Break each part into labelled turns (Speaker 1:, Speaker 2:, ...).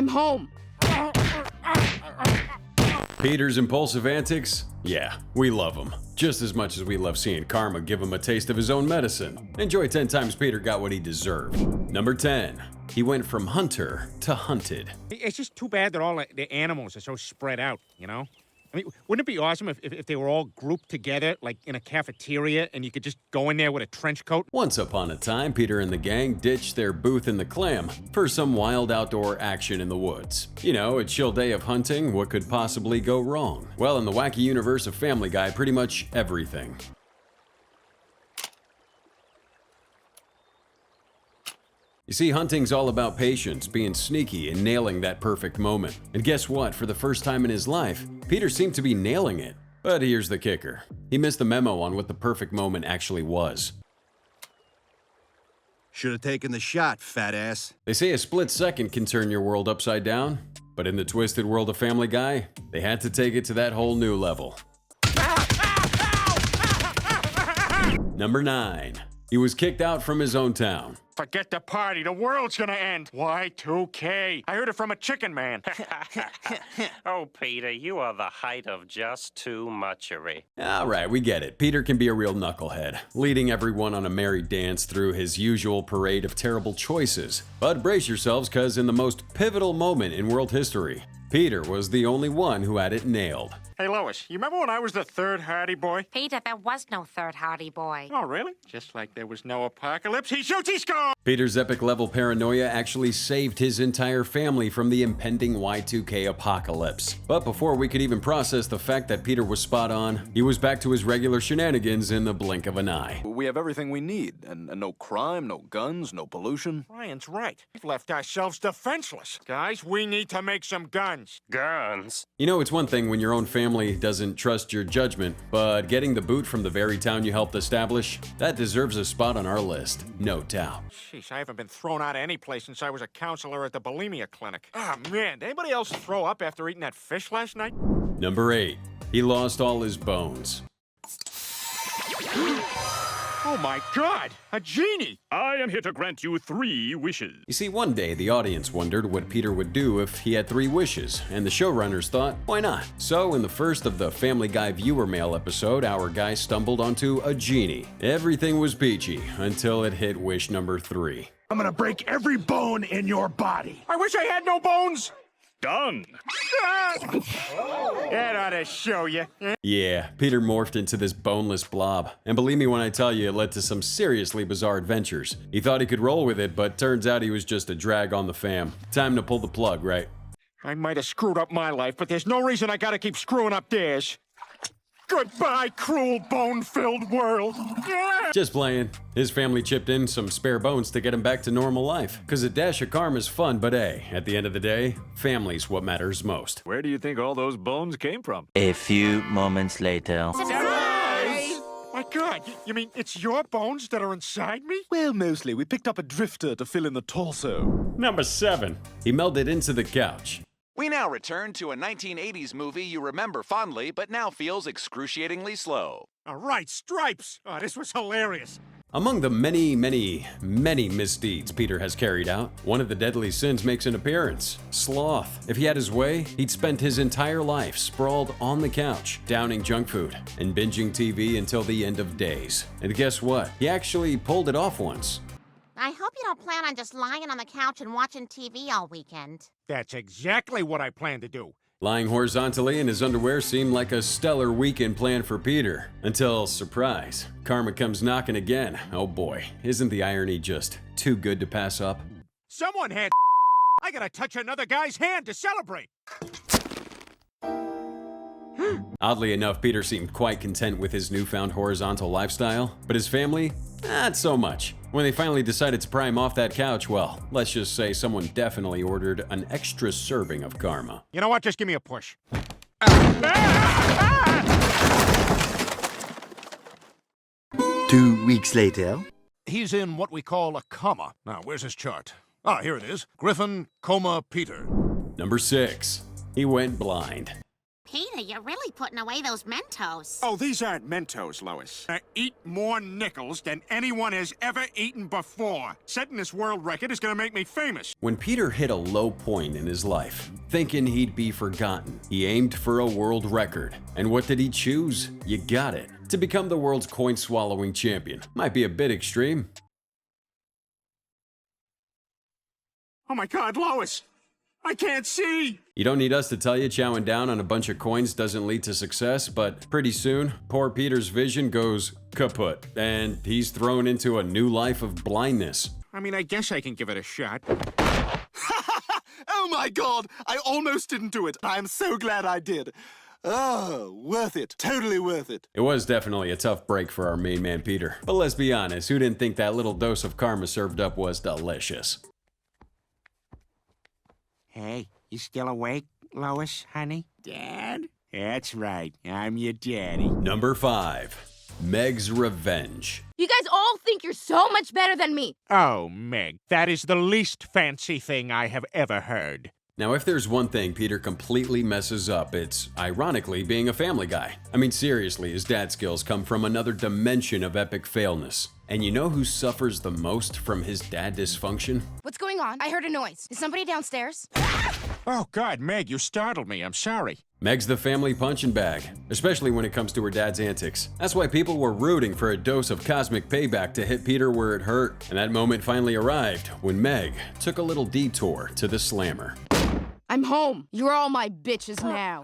Speaker 1: I'm home.
Speaker 2: Peter's impulsive antics? Yeah, we love them. Just as much as we love seeing Karma give him a taste of his own medicine. Enjoy 10 times Peter got what he deserved. Number 10. He went from hunter to hunted.
Speaker 3: It's just too bad that all the animals are so spread out, you know? I mean, wouldn't it be awesome if they were all grouped together, like in a cafeteria, and you could just go in there with a trench coat?
Speaker 2: Once upon a time, Peter and the gang ditched their booth in the clam for some wild outdoor action in the woods. You know, a chill day of hunting, what could possibly go wrong? Well, in the wacky universe of Family Guy, pretty much everything. You see, hunting's all about patience, being sneaky, and nailing that perfect moment. And guess what? For the first time in his life, Peter seemed to be nailing it. But here's the kicker. He missed the memo on what the perfect moment actually was.
Speaker 4: Should have taken the shot, fat ass.
Speaker 2: They say a split second can turn your world upside down, but in the twisted world of Family Guy, they had to take it to that whole new level. Number 9. He was kicked out from his own town.
Speaker 3: Forget the party, the world's gonna end. Y2K. I heard it from a chicken man.
Speaker 5: Oh, Peter, you are the height of just too muchery.
Speaker 2: Alright, we get it. Peter can be a real knucklehead, leading everyone on a merry dance through his usual parade of terrible choices. But brace yourselves, cause in the most pivotal moment in world history, Peter was the only one who had it nailed.
Speaker 3: Hey, Lois, you remember when I was the third Hardy Boy?
Speaker 6: Peter, there was no third Hardy Boy.
Speaker 3: Oh, really? Just like there was no apocalypse. He shoots, he scores!
Speaker 2: Peter's epic level paranoia actually saved his entire family from the impending Y2K apocalypse. But before we could even process the fact that Peter was spot on, he was back to his regular shenanigans in the blink of an eye.
Speaker 7: We have everything we need, and no crime, no guns, no pollution.
Speaker 3: Ryan's right. We've left ourselves defenseless. Guys, we need to make some guns.
Speaker 5: Guns?
Speaker 2: You know, it's one thing when your own family doesn't trust your judgment, but getting the boot from the very town you helped establish, that deserves a spot on our list, no doubt.
Speaker 3: Jeez, I haven't been thrown out of any place since I was a counselor at the bulimia clinic. Ah, man, did anybody else throw up after eating that fish last night?
Speaker 2: Number 8. He lost all his bones.
Speaker 3: Oh my God, a genie!
Speaker 8: I am here to grant you 3 wishes.
Speaker 2: You see, one day the audience wondered what Peter would do if he had 3 wishes, and the showrunners thought, why not? So in the first of the Family Guy viewer mail episode, our guy stumbled onto a genie. Everything was peachy until it hit wish number 3.
Speaker 9: I'm gonna break every bone in your body.
Speaker 3: I wish I had no bones!
Speaker 8: Done.
Speaker 3: That ought to show you.
Speaker 2: Yeah, Peter morphed into this boneless blob. And believe me when I tell you, it led to some seriously bizarre adventures. He thought he could roll with it, but turns out he was just a drag on the fam. Time to pull the plug, right?
Speaker 3: I might have screwed up my life, but there's no reason I gotta keep screwing up theirs. Goodbye, cruel, bone-filled world.
Speaker 2: Just playing. His family chipped in some spare bones to get him back to normal life. Cause a dash of karma is fun, but hey, at the end of the day, family's what matters most.
Speaker 8: Where do you think all those bones came from?
Speaker 10: A few moments later.
Speaker 3: Surprise! My God, you mean it's your bones that are inside me?
Speaker 7: Well, mostly. We picked up a drifter to fill in the torso.
Speaker 2: Number 7. He melded into the couch.
Speaker 11: We now return to a 1980s movie you remember fondly, but now feels excruciatingly slow.
Speaker 3: All right, Stripes! Oh, this was hilarious.
Speaker 2: Among the many misdeeds Peter has carried out, one of the deadly sins makes an appearance: sloth. If he had his way, he'd spent his entire life sprawled on the couch, downing junk food and binging TV until the end of days. And guess what? He actually pulled it off once.
Speaker 6: I hope you don't plan on just lying on the couch and watching TV all weekend.
Speaker 3: That's exactly what I plan to do.
Speaker 2: Lying horizontally in his underwear seemed like a stellar weekend plan for Peter. Until, surprise, karma comes knocking again. Oh boy, isn't the irony just too good to pass up?
Speaker 3: Someone had I gotta touch another guy's hand to celebrate.
Speaker 2: Oddly enough, Peter seemed quite content with his newfound horizontal lifestyle, but his family, not so much. When they finally decided to pry him off that couch, well, let's just say someone definitely ordered an extra serving of karma.
Speaker 3: You know what? Just give me a push.
Speaker 10: 2 weeks later.
Speaker 9: He's in what we call a coma. Now, where's his chart? Ah, here it is. Griffin, coma, Peter.
Speaker 2: Number 6. He went blind.
Speaker 6: Peter, you're really putting away those Mentos.
Speaker 3: Oh, these aren't Mentos, Lois. I eat more nickels than anyone has ever eaten before. Setting this world record is gonna make me famous.
Speaker 2: When Peter hit a low point in his life, thinking he'd be forgotten, he aimed for a world record. And what did he choose? You got it. To become the world's coin-swallowing champion. Might be a bit extreme.
Speaker 3: Oh my God, Lois! I can't see!
Speaker 2: You don't need us to tell you chowing down on a bunch of coins doesn't lead to success, but pretty soon, poor Peter's vision goes kaput, and he's thrown into a new life of blindness.
Speaker 3: I mean, I guess I can give it a shot.
Speaker 4: Oh my God! I almost didn't do it. I'm so glad I did. Oh, worth it. Totally worth it.
Speaker 2: It was definitely a tough break for our main man Peter. But let's be honest, who didn't think that little dose of karma served up was delicious?
Speaker 3: Hey, you still awake, Lois, honey? Dad? That's right, I'm your daddy.
Speaker 2: Number 5. Megs Revenge.
Speaker 1: You guys all think you're so much better than me.
Speaker 3: Oh, Meg, that is the least fancy thing I have ever heard.
Speaker 2: Now, if there's one thing Peter completely messes up, it's, ironically, being a family guy. I mean, seriously, his dad skills come from another dimension of epic failness. And you know who suffers the most from his dad dysfunction?
Speaker 1: What's going on? I heard a noise. Is somebody downstairs?
Speaker 3: Oh, God, Meg, you startled me. I'm sorry.
Speaker 2: Meg's the family punching bag, especially when it comes to her dad's antics. That's why people were rooting for a dose of cosmic payback to hit Peter where it hurt. And that moment finally arrived when Meg took a little detour to the slammer.
Speaker 1: I'm home. You're all my bitches now.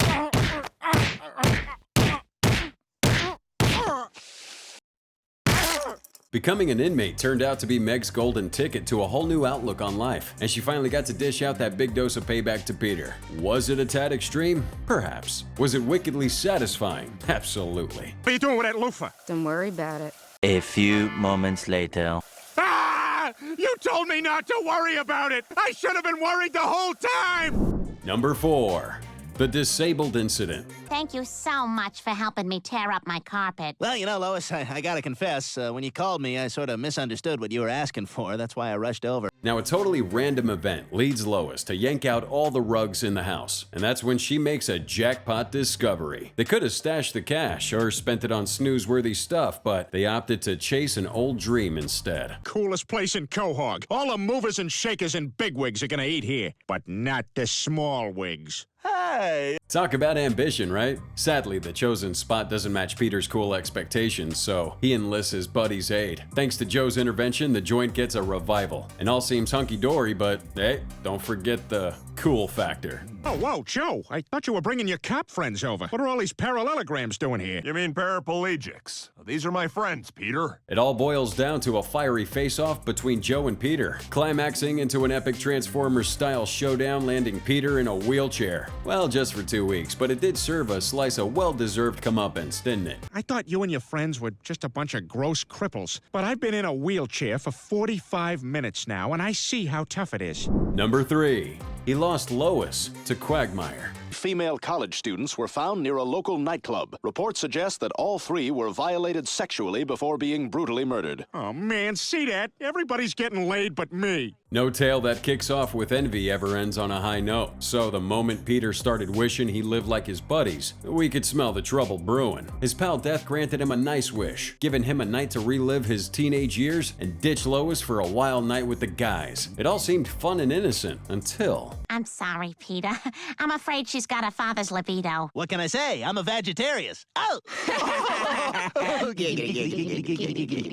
Speaker 2: Becoming an inmate turned out to be Meg's golden ticket to a whole new outlook on life, and she finally got to dish out that big dose of payback to Peter. Was it a tad extreme? Perhaps. Was it wickedly satisfying? Absolutely.
Speaker 3: What are you doing with that loofah?
Speaker 1: Don't worry about it.
Speaker 10: A few moments later.
Speaker 3: Ah! You told me not to worry about it! I should have been worried the whole time!
Speaker 2: Number 4. The disabled incident.
Speaker 6: Thank you so much for helping me tear up my carpet.
Speaker 12: Well, you know, Lois, I gotta confess, when you called me, I sort of misunderstood what you were asking for. That's why I rushed over.
Speaker 2: Now, a totally random event leads Lois to yank out all the rugs in the house, and that's when she makes a jackpot discovery. They could have stashed the cash or spent it on snooze-worthy stuff, but they opted to chase an old dream instead.
Speaker 3: Coolest place in Quahog. All the movers and shakers and bigwigs are gonna eat here, but not the small wigs.
Speaker 12: Hey!
Speaker 2: Talk about ambition, right? Sadly, the chosen spot doesn't match Peter's cool expectations, so he enlists his buddy's aid. Thanks to Joe's intervention, the joint gets a revival. And all seems hunky-dory, but hey, don't forget the cool factor.
Speaker 3: Oh, whoa, Joe, I thought you were bringing your cop friends over. What are all these parallelograms doing here?
Speaker 9: You mean paraplegics? These are my friends, Peter.
Speaker 2: It all boils down to a fiery face-off between Joe and Peter, climaxing into an epic Transformers-style showdown landing Peter in a wheelchair. Well, just for 2 weeks, but it did serve a slice of well-deserved comeuppance, didn't it?
Speaker 3: I thought you and your friends were just a bunch of gross cripples, but I've been in a wheelchair for 45 minutes now, and I see how tough it is.
Speaker 2: Number 3. He lost Lois to Quagmire.
Speaker 11: Female college students were found near a local nightclub. Reports suggest that all 3 were violated sexually before being brutally murdered.
Speaker 3: Oh, man, see that? Everybody's getting laid but me.
Speaker 2: No tale that kicks off with envy ever ends on a high note. So the moment Peter started wishing he lived like his buddies, we could smell the trouble brewing. His pal Death granted him a nice wish, giving him a night to relive his teenage years and ditch Lois for a wild night with the guys. It all seemed fun and innocent until...
Speaker 6: I'm sorry, Peter. I'm afraid she's got a father's libido.
Speaker 12: What can I say? I'm a vegetarian. Oh!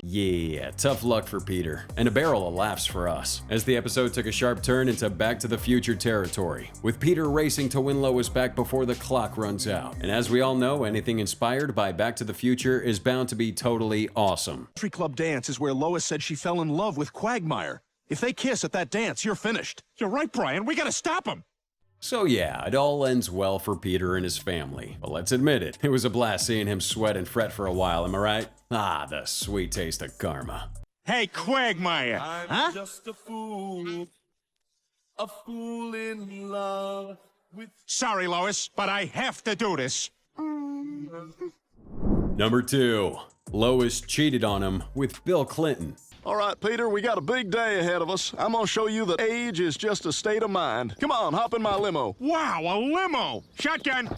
Speaker 2: Yeah, tough luck for Peter, and a barrel of laughs for us, as the episode took a sharp turn into Back to the Future territory, with Peter racing to win Lois back before the clock runs out. And as we all know, anything inspired by Back to the Future is bound to be totally awesome.
Speaker 4: Country club dance is where Lois said she fell in love with Quagmire. If they kiss at that dance, you're finished.
Speaker 3: You're right, Brian. We gotta stop him.
Speaker 2: So yeah, it all ends well for Peter and his family. But let's admit it was a blast seeing him sweat and fret for a while, am I right? Ah, the sweet taste of karma.
Speaker 3: Hey, Quagmire.
Speaker 12: Huh?
Speaker 13: Just a fool in love with...
Speaker 3: Sorry, Lois, but I have to do this.
Speaker 2: Number 2. Lois cheated on him with Bill Clinton.
Speaker 13: All right, Peter, we got a big day ahead of us. I'm gonna show you that age is just a state of mind. Come on, hop in my limo.
Speaker 3: Wow, a limo. Shotgun.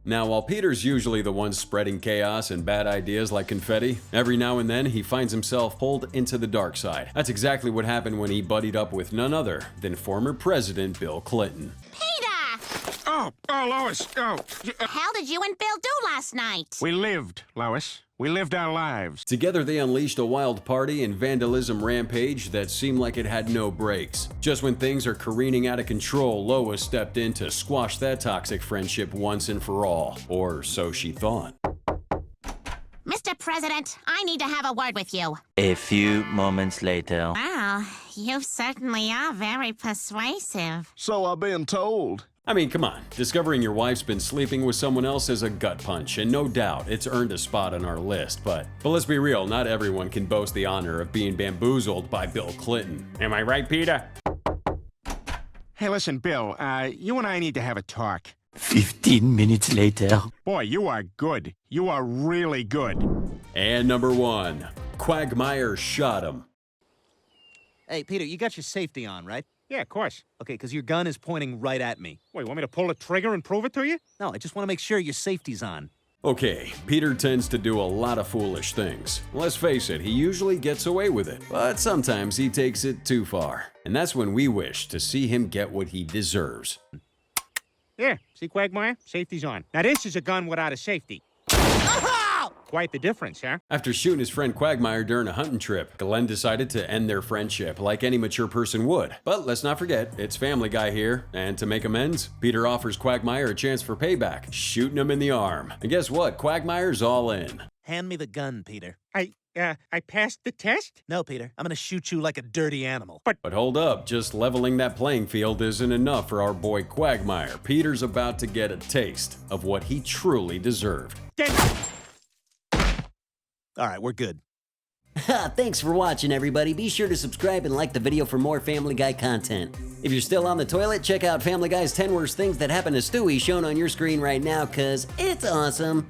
Speaker 2: Now, while Peter's usually the one spreading chaos and bad ideas like confetti, every now and then he finds himself pulled into the dark side. That's exactly what happened when he buddied up with none other than former President Bill Clinton.
Speaker 6: Peter!
Speaker 3: Oh, Lois. Oh.
Speaker 6: How did you and Bill do last night?
Speaker 3: We lived, Lois. We lived our lives.
Speaker 2: Together they unleashed a wild party and vandalism rampage that seemed like it had no brakes. Just when things are careening out of control, Lois stepped in to squash that toxic friendship once and for all. Or so she thought.
Speaker 6: Mr. President, I need to have a word with you.
Speaker 10: A few moments later.
Speaker 6: Well, you certainly are very persuasive.
Speaker 13: So I've been told.
Speaker 2: I mean, come on. Discovering your wife's been sleeping with someone else is a gut punch, and no doubt it's earned a spot on our list. But let's be real, not everyone can boast the honor of being bamboozled by Bill Clinton. Am I right, Peter?
Speaker 3: Hey, listen, Bill, you and I need to have a talk.
Speaker 10: 15 minutes later.
Speaker 3: Boy, you are good. You are really good.
Speaker 2: And number 1, Quagmire Shot Him.
Speaker 12: Hey, Peter, you got your safety on, right?
Speaker 3: Yeah, of course.
Speaker 12: Okay, because your gun is pointing right at me.
Speaker 3: Wait, you want me to pull the trigger and prove it to you?
Speaker 12: No, I just want to make sure your safety's on.
Speaker 2: Okay, Peter tends to do a lot of foolish things. Let's face it, he usually gets away with it, but sometimes he takes it too far. And that's when we wish to see him get what he deserves.
Speaker 3: Yeah, see, Quagmire? Safety's on. Now, this is a gun without a safety. Quite the difference, huh?
Speaker 2: After shooting his friend Quagmire during a hunting trip, Glenn decided to end their friendship like any mature person would. But let's not forget, it's Family Guy here, and to make amends, Peter offers Quagmire a chance for payback, shooting him in the arm. And guess what? Quagmire's all in.
Speaker 12: Hand me the gun, Peter.
Speaker 3: I passed the test?
Speaker 12: No, Peter. I'm gonna shoot you like a dirty animal.
Speaker 2: But hold up, just leveling that playing field isn't enough for our boy Quagmire. Peter's about to get a taste of what he truly deserved.
Speaker 12: All right, we're good.
Speaker 14: Thanks for watching, everybody. Be sure to subscribe and like the video for more Family Guy content. If you're still on the toilet, check out Family Guy's 10 Worst Things That Happened to Stewie shown on your screen right now, cause it's awesome.